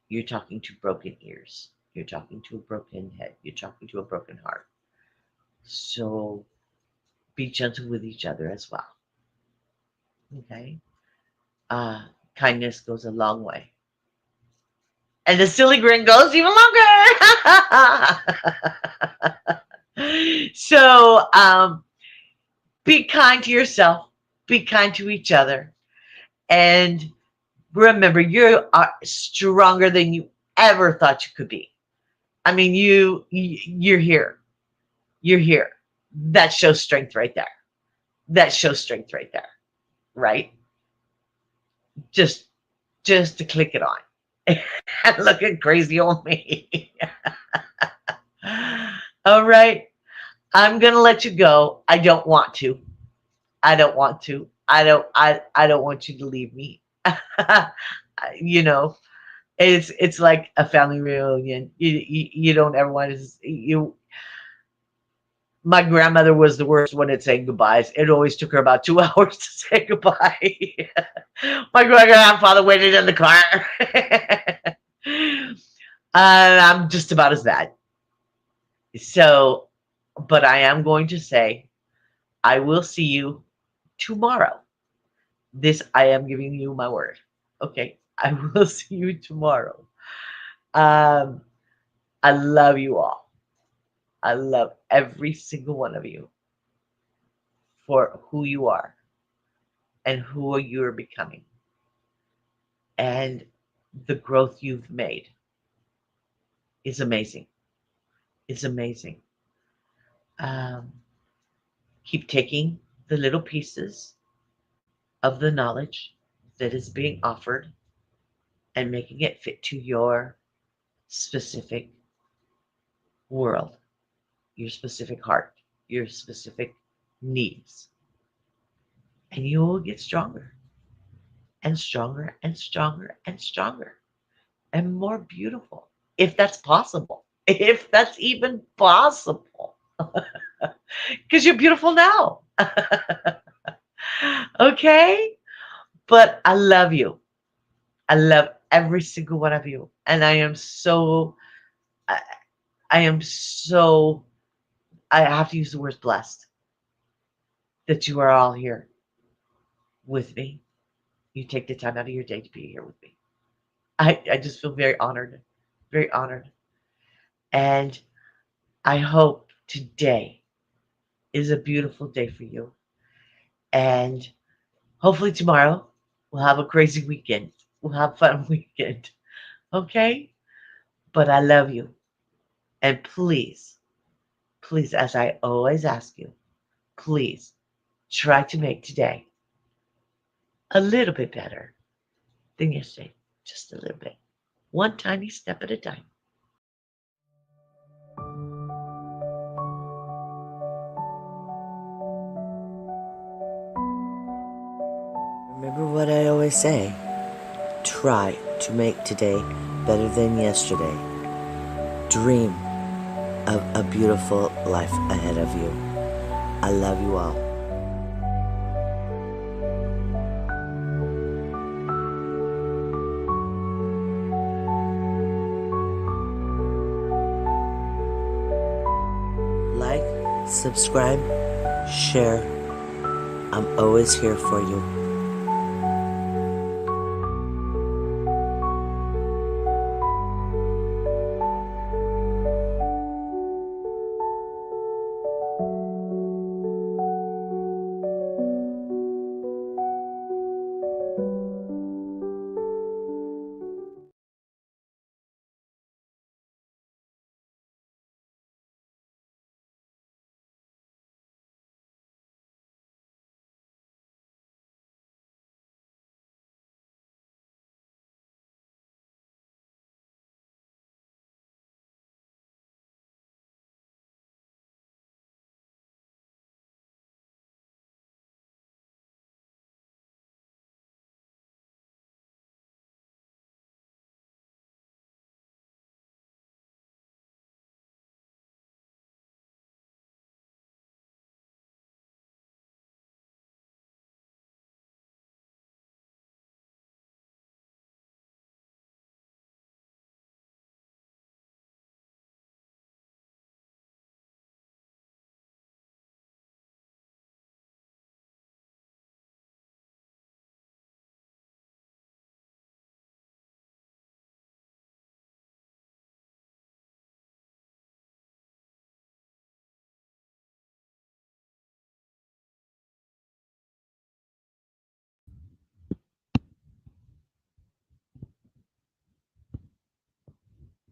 you're talking to broken ears. You're talking to a broken head. You're talking to a broken heart. So be gentle with each other as well. Okay? Uh, Kindness goes a long way. And the silly grin goes even longer. So be kind to yourself, be kind to each other, and remember you are stronger than you ever thought you could be. I mean, you're here. You're here. That shows strength right there. That shows strength right there. Right? Just just to click it on. And look at crazy old me. All right. I'm gonna let you go. I don't want to. I don't want to. I don't want you to leave me. You know, it's like a family reunion. You don't ever want to you my grandmother was the worst one at saying goodbyes. It always took her about 2 hours to say goodbye. My great grandfather waited in the car. And I'm just about as bad. So, but I am going to say, I will see you tomorrow. This, I am giving you my word. Okay. I will see you tomorrow. Um, I love you all. I love every single one of you for who you are and who you're becoming and the growth you've made is amazing. It's amazing. Um, Keep taking the little pieces of the knowledge that is being offered and making it fit to your specific world, your specific heart, your specific needs. And you will get stronger and stronger and stronger and stronger and more beautiful, if that's possible, if that's even possible, because you're beautiful now. Okay? But I love you. I love every single one of you. And I, I am so, I have to use the word blessed that you are all here with me. You take the time out of your day to be here with me. I just feel very honored, very honored. And I hope today is a beautiful day for you. And hopefully tomorrow we'll have a crazy weekend. We'll have a fun weekend. Okay? But I love you. And please, please, as I always ask you, please try to make today a little bit better than yesterday. Just a little bit. One tiny step at a time. Remember what I always say. Try to make today better than yesterday. Dream of a beautiful life ahead of you. I love you all. Like, subscribe, share. I'm always here for you.